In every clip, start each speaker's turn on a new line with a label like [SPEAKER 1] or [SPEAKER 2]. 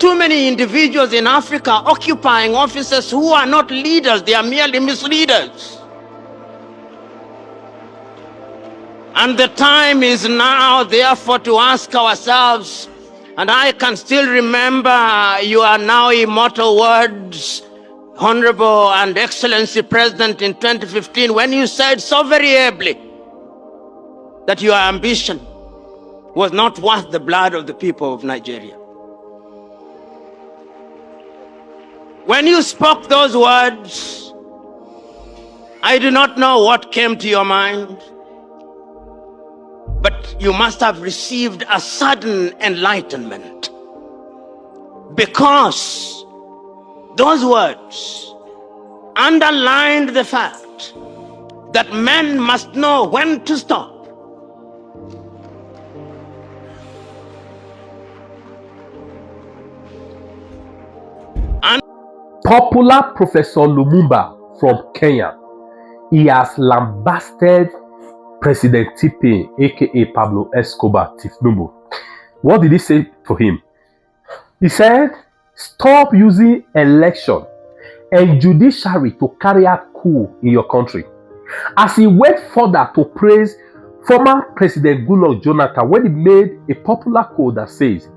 [SPEAKER 1] too many individuals in Africa occupying offices who are not leaders, they are merely misleaders. And the time is now, therefore, to ask ourselves, and I can still remember your now immortal words, Honorable and Excellency President, in 2015, when you said so very ably that your ambition was not worth the blood of the people of Nigeria. When you spoke those words, I do not know what came to your mind, but you must have received a sudden enlightenment, because those words underlined the fact that men must know when to stop.
[SPEAKER 2] Popular Professor Lumumba from Kenya, he has lambasted President Tipe, aka Pablo Escobar Tifnubu. What did he say to him? He said, stop using election and judiciary to carry out coup in your country. As he went further to praise former President Goodluck Jonathan when he made a popular quote that says,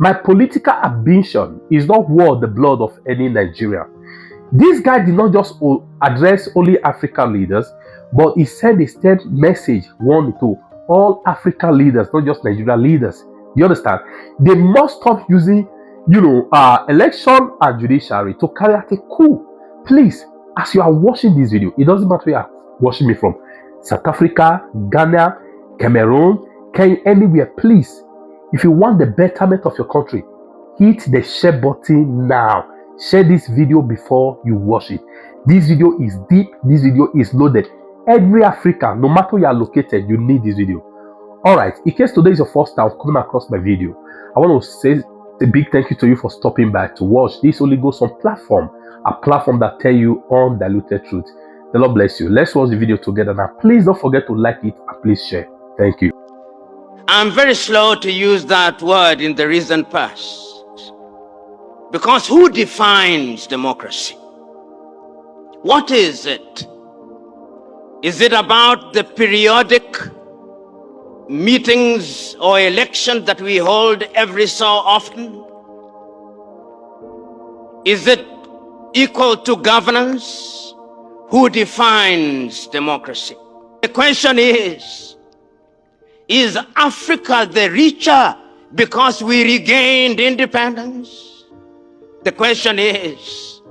[SPEAKER 2] my political ambition is not worth the blood of any Nigerian. This guy did not just address only African leaders, but he sent a state message warning to all African leaders, not just Nigerian leaders. You understand? They must stop using, election and judiciary to carry out a coup. Please, as you are watching this video, it doesn't matter where you are watching me from, South Africa, Ghana, Cameroon, Kenya, anywhere, please. If you want the betterment of your country, hit the share button now. Share this video before you watch it. This video is deep. This video is loaded. Every African, no matter where you are located, you need this video. Alright, in case today is your first time coming across my video, I want to say a big thank you to you for stopping by to watch this Holy Ghost on platform, a platform that tell you undiluted truth. The Lord bless you. Let's watch the video together now. Please don't forget to like it and please share. Thank you.
[SPEAKER 1] I'm very slow to use that word in the recent past, because who defines democracy? What is it? Is it about the periodic meetings or elections that we hold every so often? Is it equal to governance? Who defines democracy? The question is Africa the richer because we regained independence? The question is,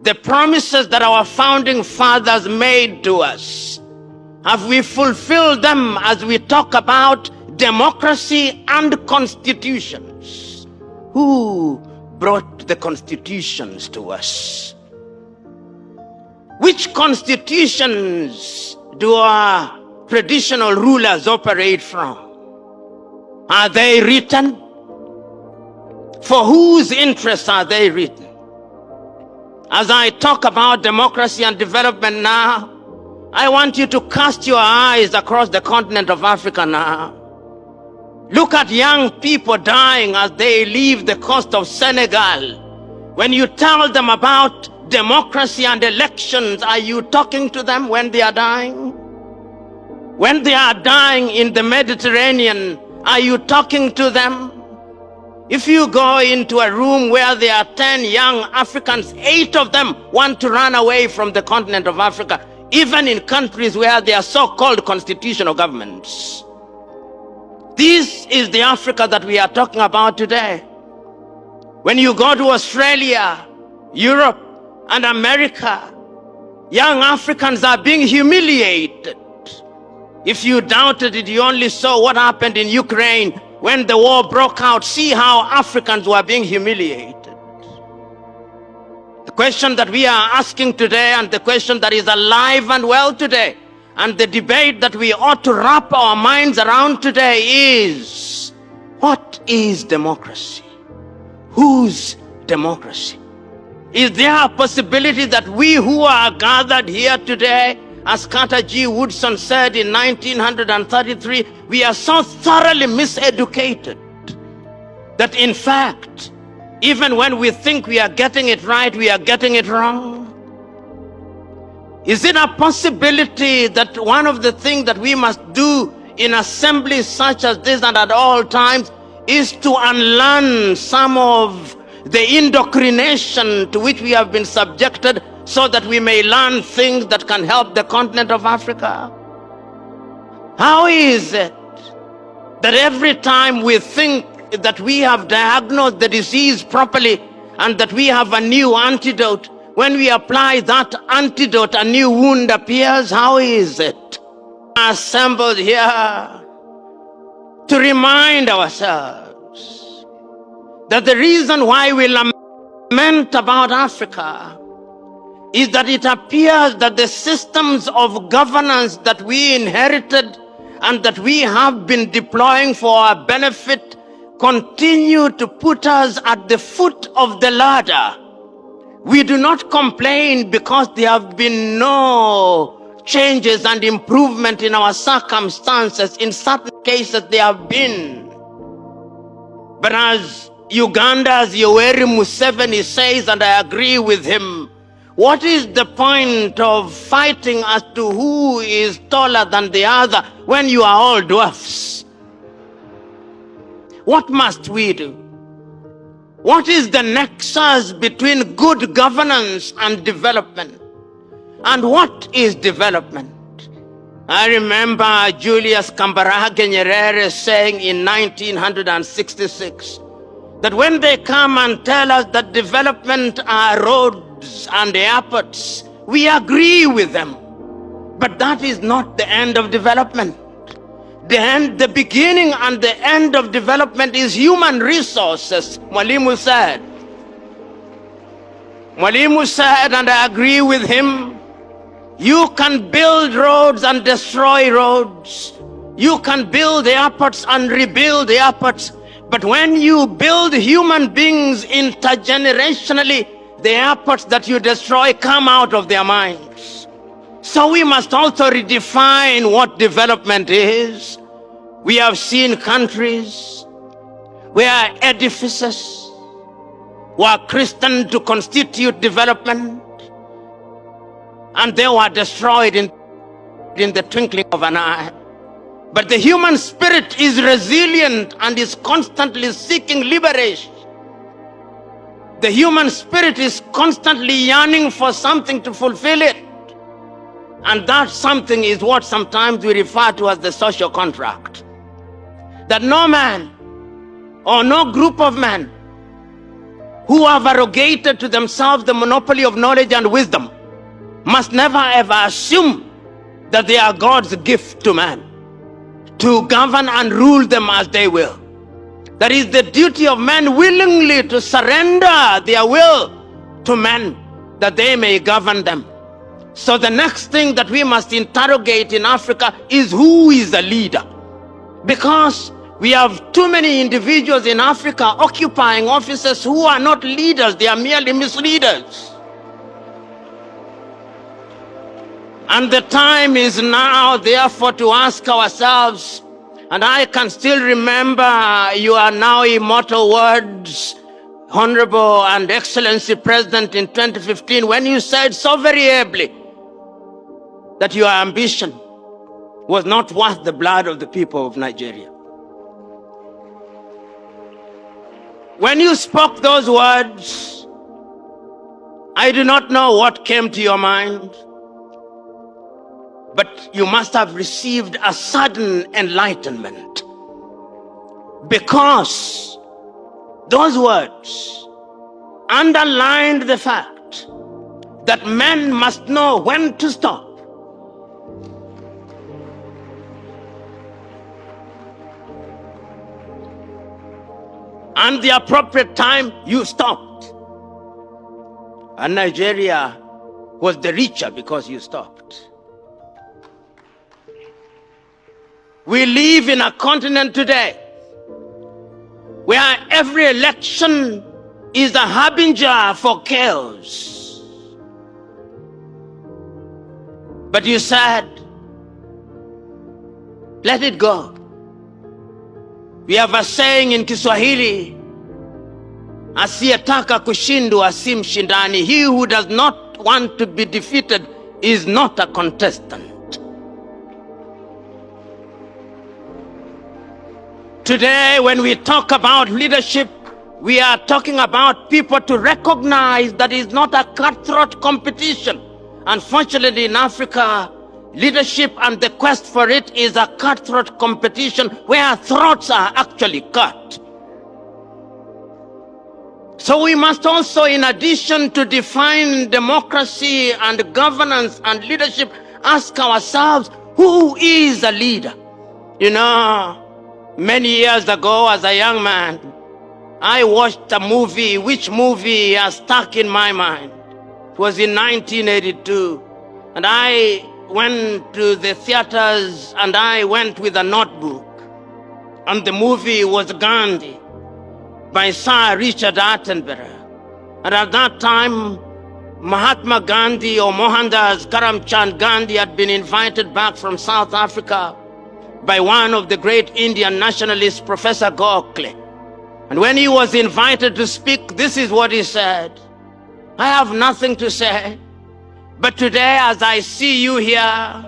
[SPEAKER 1] the promises that our founding fathers made to us, have we fulfilled them as we talk about democracy and constitutions? Who brought the constitutions to us? Which constitutions do our traditional rulers operate from? Are they written? For whose interests are they written? As I talk about democracy and development now, I want you to cast your eyes across the continent of Africa now. Look at young people dying as they leave the coast of Senegal. When you tell them about democracy and elections, are you talking to them when they are dying? When they are dying in the Mediterranean, are you talking to them? If you go into a room where there are 10 young Africans, 8 of them want to run away from the continent of Africa, even in countries where there are so-called constitutional governments. This is the Africa that we are talking about today. When you go to Australia, Europe, and America, young Africans are being humiliated. If you doubted it, you only saw what happened in Ukraine when the war broke out. See how Africans were being humiliated. The question that we are asking today, and the question that is alive and well today, and the debate that we ought to wrap our minds around today is, what is democracy? Whose democracy? Is there a possibility that we who are gathered here today, as Carter G. Woodson said in 1933, we are so thoroughly miseducated that in fact Even when we think we are getting it right, we are getting it wrong? Is it a possibility that one of the things that we must do in assemblies such as this and at all times is to unlearn some of the indoctrination to which we have been subjected, so that we may learn things that can help the continent of Africa? How is it that every time we think that we have diagnosed the disease properly and that we have a new antidote, when we apply that antidote, a new wound appears? How is it? Assembled here to remind ourselves that the reason why we lament about Africa is that it appears that the systems of governance that we inherited and that we have been deploying for our benefit continue to put us at the foot of the ladder. We do not complain because there have been no changes and improvement in our circumstances. In certain cases there have been. But as Uganda's Yoweri Museveni says, and I agree with him, what is the point of fighting as to who is taller than the other when you are all dwarfs? What must we do? What is the nexus between good governance and development? And what is development? I remember Julius Kambarage Nyerere saying in 1966 that when they come and tell us that development are roads and airports, we agree with them. But that is not the end of development. The beginning and the end of development is human resources, Mwalimu said. Mwalimu said, and I agree with him, you can build roads and destroy roads. You can build airports and rebuild airports. But when you build human beings intergenerationally, the airports that you destroy come out of their minds. So we must also redefine what development is. We have seen countries where edifices were christened to constitute development, and they were destroyed in the twinkling of an eye. But the human spirit is resilient and is constantly seeking liberation. The human spirit is constantly yearning for something to fulfill it. And that something is what sometimes we refer to as the social contract. That no man or no group of men who have arrogated to themselves the monopoly of knowledge and wisdom must never ever assume that they are God's gift to man, to govern and rule them as they will. That is the duty of men willingly to surrender their will to men that they may govern them. So the next thing that we must interrogate in Africa is who is the leader. Because we have too many individuals in Africa occupying offices who are not leaders, they are merely misleaders. And the time is now, therefore, to ask ourselves, and I can still remember your now immortal words, Honorable and Excellency President, in 2015, when you said so very ably that your ambition was not worth the blood of the people of Nigeria. When you spoke those words, I do not know what came to your mind, but you must have received a sudden enlightenment, because those words underlined the fact that men must know when to stop and the appropriate time you stopped. And Nigeria was the richer because you stopped. We live in a continent today where every election is a harbinger for chaos. But you said, let it go. We have a saying in Kiswahili, Asiyetaka kushindwa si mshindani. He who does not want to be defeated is not a contestant. Today, when we talk about leadership, we are talking about people to recognize that it's not a cutthroat competition. Unfortunately, in Africa, leadership and the quest for it is a cutthroat competition where throats are actually cut. So we must also, in addition to define democracy and governance and leadership, ask ourselves, who is a leader? You know, many years ago as a young man, I watched a movie. Which movie has stuck in my mind? It was in 1982. And I went to the theaters and I went with a notebook. And the movie was Gandhi by Sir Richard Attenborough. And at that time, Mahatma Gandhi, or Mohandas Karamchand Gandhi, had been invited back from South Africa by one of the great Indian nationalists, Professor Gokhale. And when he was invited to speak, this is what he said: I have nothing to say, but today as I see you here,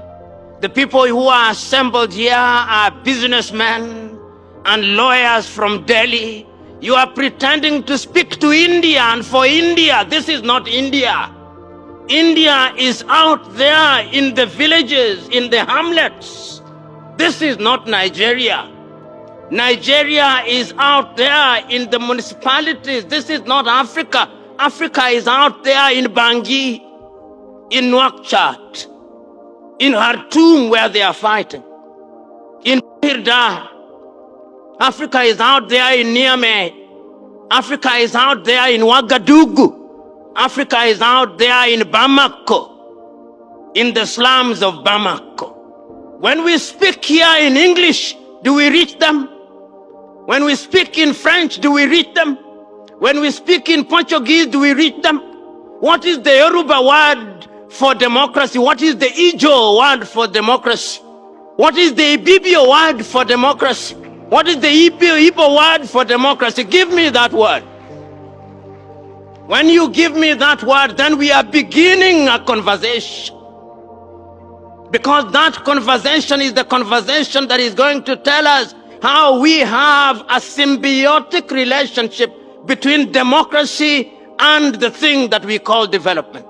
[SPEAKER 1] the people who are assembled here are businessmen and lawyers from Delhi. You are pretending to speak to India and for India. This is not India. India is out there in the villages, in the hamlets. This is not Nigeria. Nigeria is out there in the municipalities. This is not Africa. Africa is out there in Bangui, in Nouakchott, in Khartoum where they are fighting, in Hirdar. Africa is out there in Niamey. Africa is out there in Ouagadougou. Africa is out there in Bamako, in the slums of Bamako. When we speak here in English, do we reach them? When we speak in French, do we reach them? When we speak in Portuguese, do we reach them? What is the Yoruba word for democracy? What is the Ijo word for democracy? What is the Ibibio word for democracy? What is the Igbo word for democracy? Give me that word. When you give me that word, then we are beginning a conversation. Because that conversation is the conversation that is going to tell us how we have a symbiotic relationship between democracy and the thing that we call development.